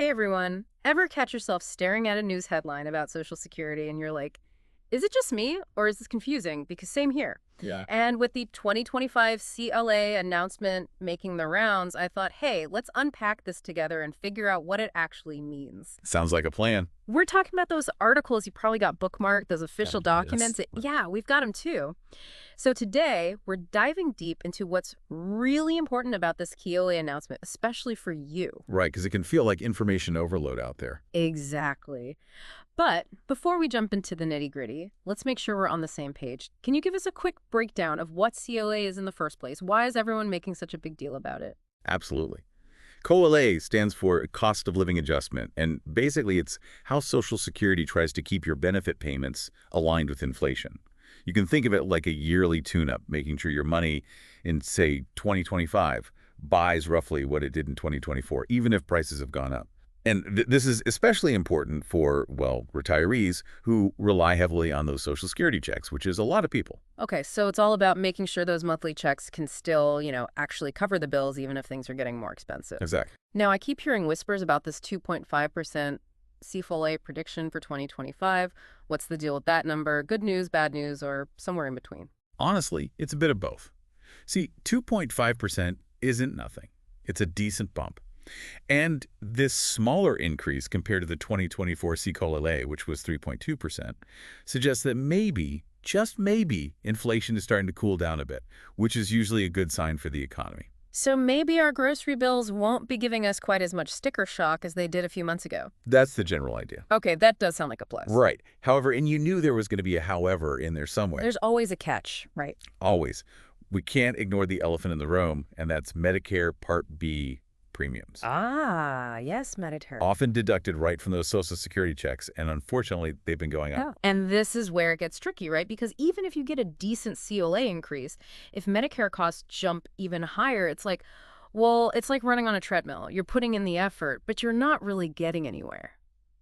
Hey everyone, ever catch yourself staring at a news headline about Social Security and you're like, is it just me or is this confusing? Because same here. Yeah. And with the 2025 CLA announcement making the rounds, I thought, hey, let's unpack this together and figure out what it actually means. Sounds like a plan. We're talking about those articles you probably got bookmarked, those official Yes. documents. Yeah, we've got them too. So today, we're diving deep into what's really important about this CLA announcement, especially for you. Right, because it can feel like information overload out there. Exactly. But before we jump into the nitty-gritty, let's make sure we're on the same page. Can you give us a quick breakdown of what CLA is in the first place? Why is everyone making such a big deal about it? Absolutely. COLA stands for Cost of Living Adjustment, and basically it's how Social Security tries to keep your benefit payments aligned with inflation. You can think of it like a yearly tune-up, making sure your money in, say, 2025 buys roughly what it did in 2024, even if prices have gone up. And this is especially important for, well, retirees who rely heavily on those Social Security checks, which is a lot of people. Okay, so it's all about making sure those monthly checks can still, actually cover the bills even if things are getting more expensive. Exactly. Now, I keep hearing whispers about this 2.5% CFOA prediction for 2025. What's the deal with that number? Good news, bad news, or somewhere in between? Honestly, it's a bit of both. See, 2.5% isn't nothing. It's a decent bump. And this smaller increase compared to the 2024 COLA, which was 3.2%, suggests that maybe, just maybe, inflation is starting to cool down a bit, which is usually a good sign for the economy. So maybe our grocery bills won't be giving us quite as much sticker shock as they did a few months ago. That's the general idea. Okay, that does sound like a plus. Right. However, and you knew there was going to be a however in there somewhere. There's always a catch, right? Always. We can't ignore the elephant in the room, and that's Medicare Part B premiums. Ah, yes, Medicare. Often deducted right from those Social Security checks, and unfortunately, they've been going up. Oh. And this is where it gets tricky, right? Because even if you get a decent COLA increase, if Medicare costs jump even higher, it's like, well, it's like running on a treadmill. You're putting in the effort, but you're not really getting anywhere.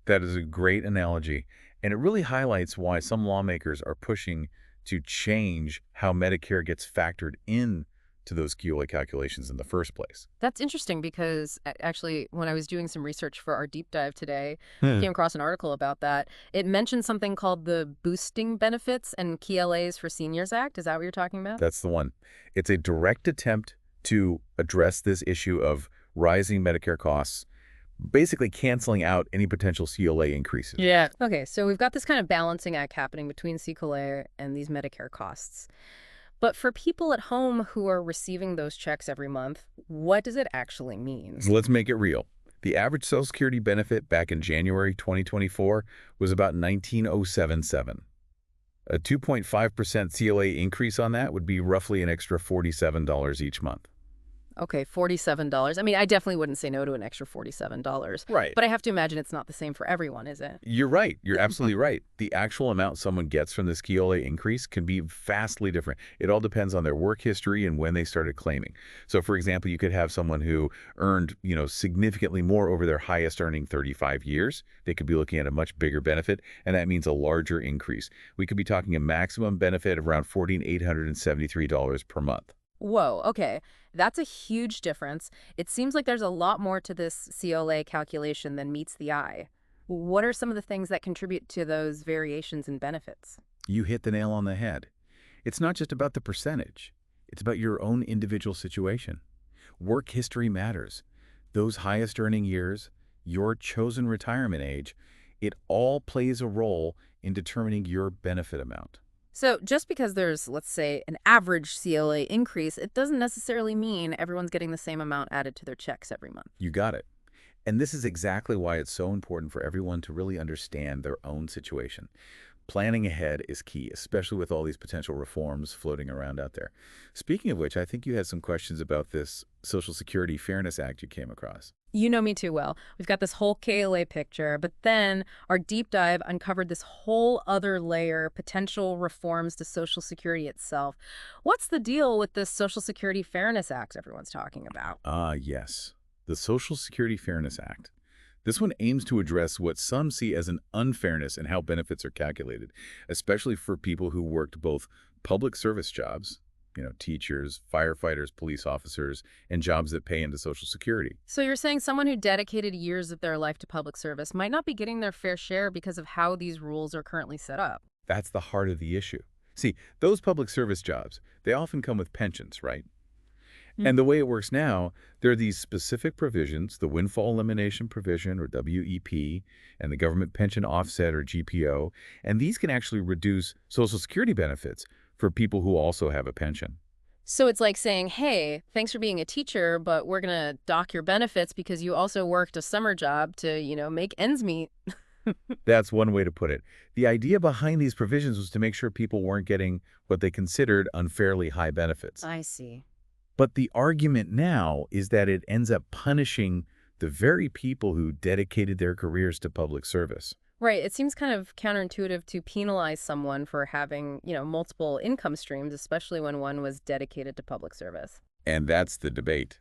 That is a great analogy, and it really highlights why some lawmakers are pushing to change how Medicare gets factored in to those QLA calculations in the first place. That's interesting because actually, when I was doing some research for our deep dive today, I Hmm. came across an article about that. It mentioned something called the Boosting Benefits and KLAs for Seniors Act. Is that what you're talking about? That's the one. It's a direct attempt to address this issue of rising Medicare costs, basically canceling out any potential CLA increases. Yeah. Okay, so we've got this kind of balancing act happening between CLA and these Medicare costs. But for people at home who are receiving those checks every month, what does it actually mean? So let's make it real. The average Social Security benefit back in January 2024 was about 19,077. A 2.5% CLA increase on that would be roughly an extra $47 each month. Okay, $47. I mean, I definitely wouldn't say no to an extra $47. Right. But I have to imagine it's not the same for everyone, is it? You're right. You're absolutely right. The actual amount someone gets from this CLA increase can be vastly different. It all depends on their work history and when they started claiming. So, for example, you could have someone who earned, significantly more over their highest earning 35 years. They could be looking at a much bigger benefit, and that means a larger increase. We could be talking a maximum benefit of around $1,473 per month. Whoa, okay. That's a huge difference. It seems like there's a lot more to this CLA calculation than meets the eye. What are some of the things that contribute to those variations in benefits? You hit the nail on the head. It's not just about the percentage. It's about your own individual situation. Work history matters. Those highest earning years, your chosen retirement age, it all plays a role in determining your benefit amount. So just because there's, let's say, an average CLA increase, it doesn't necessarily mean everyone's getting the same amount added to their checks every month. You got it. And this is exactly why it's so important for everyone to really understand their own situation. Planning ahead is key, especially with all these potential reforms floating around out there. Speaking of which, I think you had some questions about this Social Security Fairness Act you came across. You know me too well. We've got this whole KLA picture, but then our deep dive uncovered this whole other layer, potential reforms to Social Security itself. What's the deal with this Social Security Fairness Act everyone's talking about? Ah, yes. The Social Security Fairness Act. This one aims to address what some see as an unfairness in how benefits are calculated, especially for people who worked both public service jobs teachers, firefighters, police officers, and jobs that pay into Social Security. So you're saying someone who dedicated years of their life to public service might not be getting their fair share because of how these rules are currently set up. That's the heart of the issue. See, those public service jobs, they often come with pensions, right? Mm. And the way it works now, there are these specific provisions, the windfall elimination provision, or WEP, and the government pension offset, or GPO, and these can actually reduce Social Security benefits for people who also have a pension. So it's like saying, hey, thanks for being a teacher, but we're going to dock your benefits because you also worked a summer job to, make ends meet. That's one way to put it. The idea behind these provisions was to make sure people weren't getting what they considered unfairly high benefits. I see. But the argument now is that it ends up punishing the very people who dedicated their careers to public service. Right. It seems kind of counterintuitive to penalize someone for having, multiple income streams, especially when one was dedicated to public service. And that's the debate.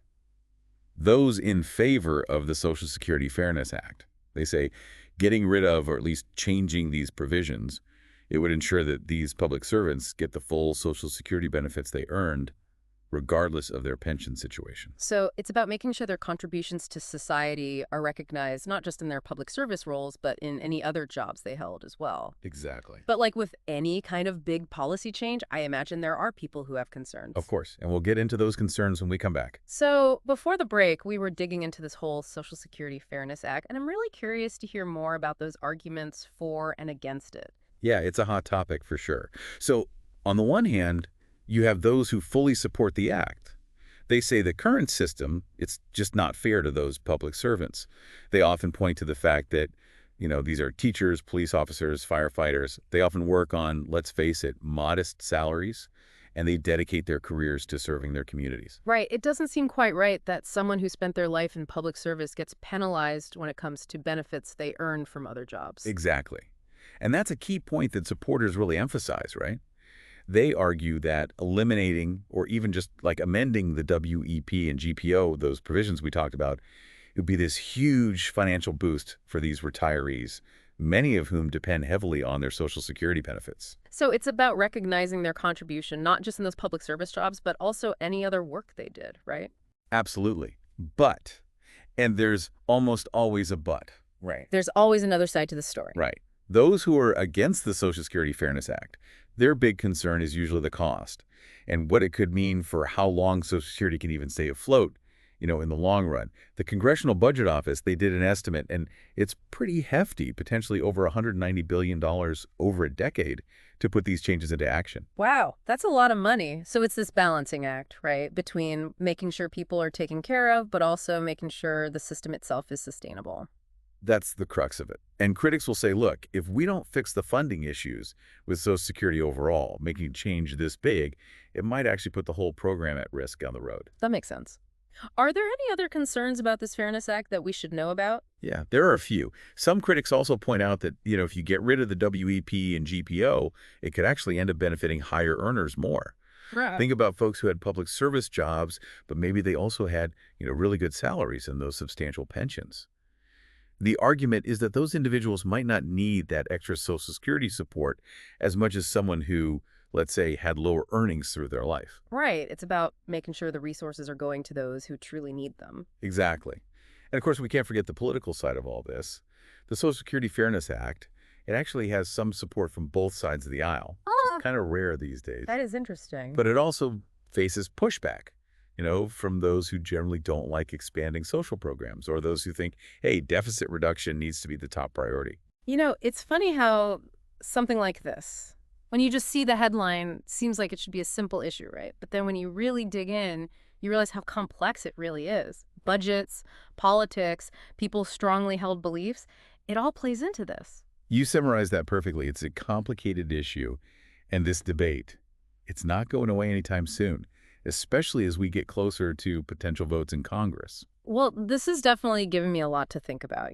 Those in favor of the Social Security Fairness Act, they say getting rid of, or at least changing these provisions, it would ensure that these public servants get the full Social Security benefits they earned, regardless of their pension situation. So it's about making sure their contributions to society are recognized, not just in their public service roles, but in any other jobs they held as well. Exactly. But like with any kind of big policy change, I imagine there are people who have concerns. Of course, and we'll get into those concerns when we come back. So before the break, we were digging into this whole Social Security Fairness Act, and I'm really curious to hear more about those arguments for and against it. Yeah, it's a hot topic for sure. So, on the one hand, you have those who fully support the act. They say the current system, it's just not fair to those public servants. They often point to the fact that, these are teachers, police officers, firefighters. They often work on, let's face it, modest salaries, and they dedicate their careers to serving their communities. Right. It doesn't seem quite right that someone who spent their life in public service gets penalized when it comes to benefits they earn from other jobs. Exactly. And that's a key point that supporters really emphasize, right? They argue that eliminating or even just like amending the WEP and GPO, those provisions we talked about, it would be this huge financial boost for these retirees, many of whom depend heavily on their Social Security benefits. So it's about recognizing their contribution, not just in those public service jobs, but also any other work they did, right? Absolutely. But, and there's almost always a but. Right. There's always another side to the story. Right. Those who are against the Social Security Fairness Act, their big concern is usually the cost and what it could mean for how long Social Security can even stay afloat, in the long run. The Congressional Budget Office, they did an estimate, and it's pretty hefty, potentially over $190 billion over a decade to put these changes into action. Wow, that's a lot of money. So it's this balancing act, right, between making sure people are taken care of, but also making sure the system itself is sustainable. That's the crux of it. And critics will say, look, if we don't fix the funding issues with Social Security overall, making change this big, it might actually put the whole program at risk down the road. That makes sense. Are there any other concerns about this Fairness Act that we should know about? Yeah, there are a few. Some critics also point out that, if you get rid of the WEP and GPO, it could actually end up benefiting higher earners more. Right. Think about folks who had public service jobs, but maybe they also had, really good salaries and those substantial pensions. The argument is that those individuals might not need that extra Social Security support as much as someone who, let's say, had lower earnings through their life. Right. It's about making sure the resources are going to those who truly need them. Exactly. And of course, we can't forget the political side of all this. The Social Security Fairness Act, it actually has some support from both sides of the aisle. It's kind of rare these days. That is interesting. But it also faces pushback, from those who generally don't like expanding social programs, or those who think, hey, deficit reduction needs to be the top priority. It's funny how something like this, when you just see the headline, seems like it should be a simple issue, right? But then when you really dig in, you realize how complex it really is. Budgets, politics, people's strongly held beliefs, it all plays into this. You summarized that perfectly. It's a complicated issue, and this debate, it's not going away anytime soon, especially as we get closer to potential votes in Congress. Well, this has definitely given me a lot to think about.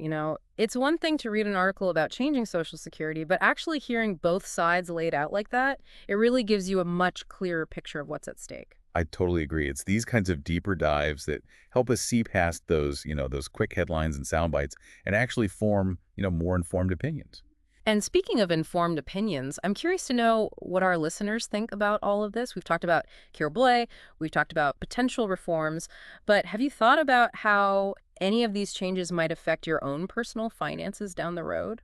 It's one thing to read an article about changing Social Security, but actually hearing both sides laid out like that, it really gives you a much clearer picture of what's at stake. I totally agree. It's these kinds of deeper dives that help us see past those, those quick headlines and sound bites and actually form, more informed opinions. And speaking of informed opinions, I'm curious to know what our listeners think about all of this. We've talked about Cure Blay, we've talked about potential reforms, but have you thought about how any of these changes might affect your own personal finances down the road?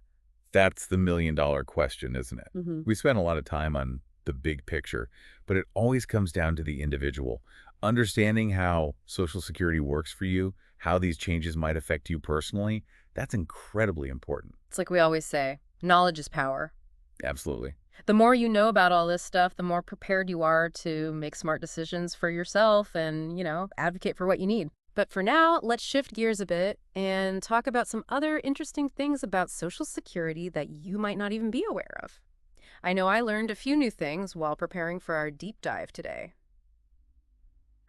That's the million-dollar question, isn't it? Hmm. We spend a lot of time on the big picture, but it always comes down to the individual. Understanding how Social Security works for you, how these changes might affect you personally, that's incredibly important. It's like we always say, knowledge is power. Absolutely. The more you know about all this stuff, the more prepared you are to make smart decisions for yourself and, advocate for what you need. But for now, let's shift gears a bit and talk about some other interesting things about Social Security that you might not even be aware of. I know I learned a few new things while preparing for our deep dive today.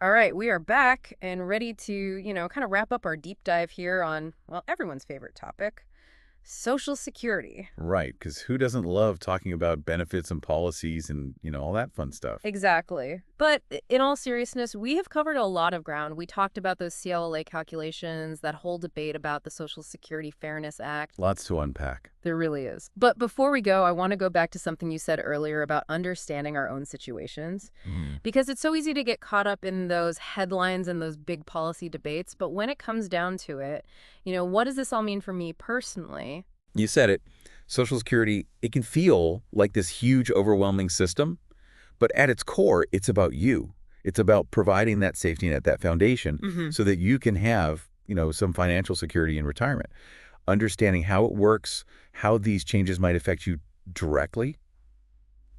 All right, we are back and ready to, kind of wrap up our deep dive here on, well, everyone's favorite topic, Social Security. Right, because who doesn't love talking about benefits and policies and, all that fun stuff? Exactly. But in all seriousness, we have covered a lot of ground. We talked about those CLA calculations, that whole debate about the Social Security Fairness Act. Lots to unpack. There really is. But before we go, I want to go back to something you said earlier about understanding our own situations, Mm. because it's so easy to get caught up in those headlines and those big policy debates. But when it comes down to it, what does this all mean for me personally? You said it. Social Security, it can feel like this huge, overwhelming system, but at its core, it's about you. It's about providing that safety net, that foundation, Hmm. so that you can have, some financial security in retirement. Understanding how it works, how these changes might affect you directly,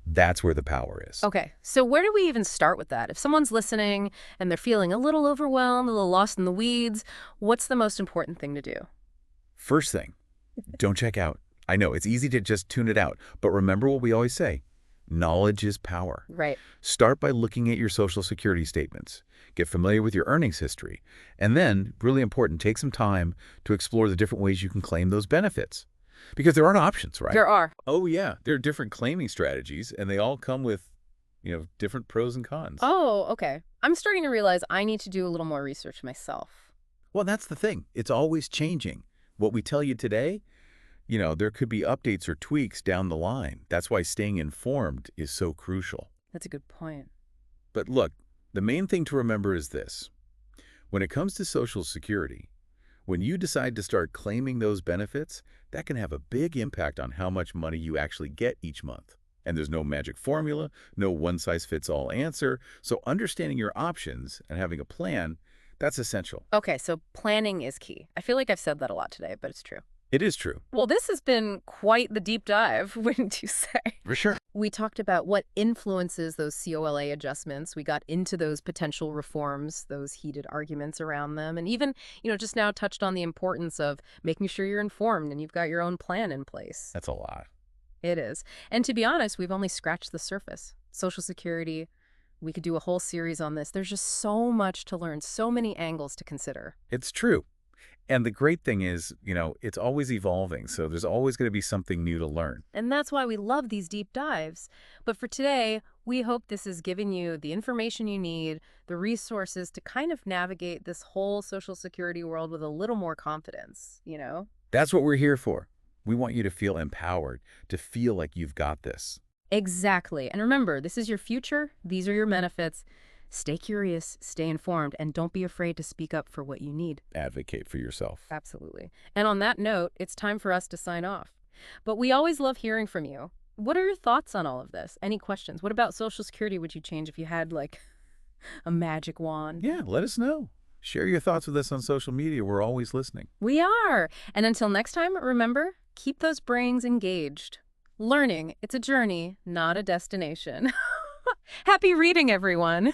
that's where the power is. Okay, so where do we even start with that? If someone's listening and they're feeling a little overwhelmed, a little lost in the weeds, what's the most important thing to do? First thing, don't check out. I know it's easy to just tune it out, but remember what we always say. Knowledge is power. Right. Start by looking at your Social Security statements. Get familiar with your earnings history. And then, really important, take some time to explore the different ways you can claim those benefits. Because there aren't options, right? There are. Oh, yeah. There are different claiming strategies, and they all come with, different pros and cons. Oh, okay. I'm starting to realize I need to do a little more research myself. Well, that's the thing. It's always changing. What we tell you today, there could be updates or tweaks down the line. That's why staying informed is so crucial. That's a good point. But look, the main thing to remember is this. When it comes to Social Security, when you decide to start claiming those benefits, that can have a big impact on how much money you actually get each month. And there's no magic formula, no one-size-fits-all answer. So understanding your options and having a plan, that's essential. Okay, so planning is key. I feel like I've said that a lot today, but it's true. It is true. Well, this has been quite the deep dive, wouldn't you say? For sure. We talked about what influences those COLA adjustments. We got into those potential reforms, those heated arguments around them, and even, just now touched on the importance of making sure you're informed and you've got your own plan in place. That's a lot. It is. And to be honest, we've only scratched the surface. Social Security, we could do a whole series on this. There's just so much to learn, so many angles to consider. It's true. And the great thing is, it's always evolving, so there's always going to be something new to learn. And that's why we love these deep dives. But for today, we hope this has given you the information you need, the resources to kind of navigate this whole Social Security world with a little more confidence. That's what we're here for. We want you to feel empowered, to feel like you've got this. Exactly. And remember, this is your future. These are your benefits. Stay curious, stay informed, and don't be afraid to speak up for what you need. Advocate for yourself. Absolutely. And on that note, it's time for us to sign off. But we always love hearing from you. What are your thoughts on all of this? Any questions? What about Social Security would you change if you had, like, a magic wand? Yeah, let us know. Share your thoughts with us on social media. We're always listening. We are. And until next time, remember, keep those brains engaged. Learning, it's a journey, not a destination. Happy reading, everyone.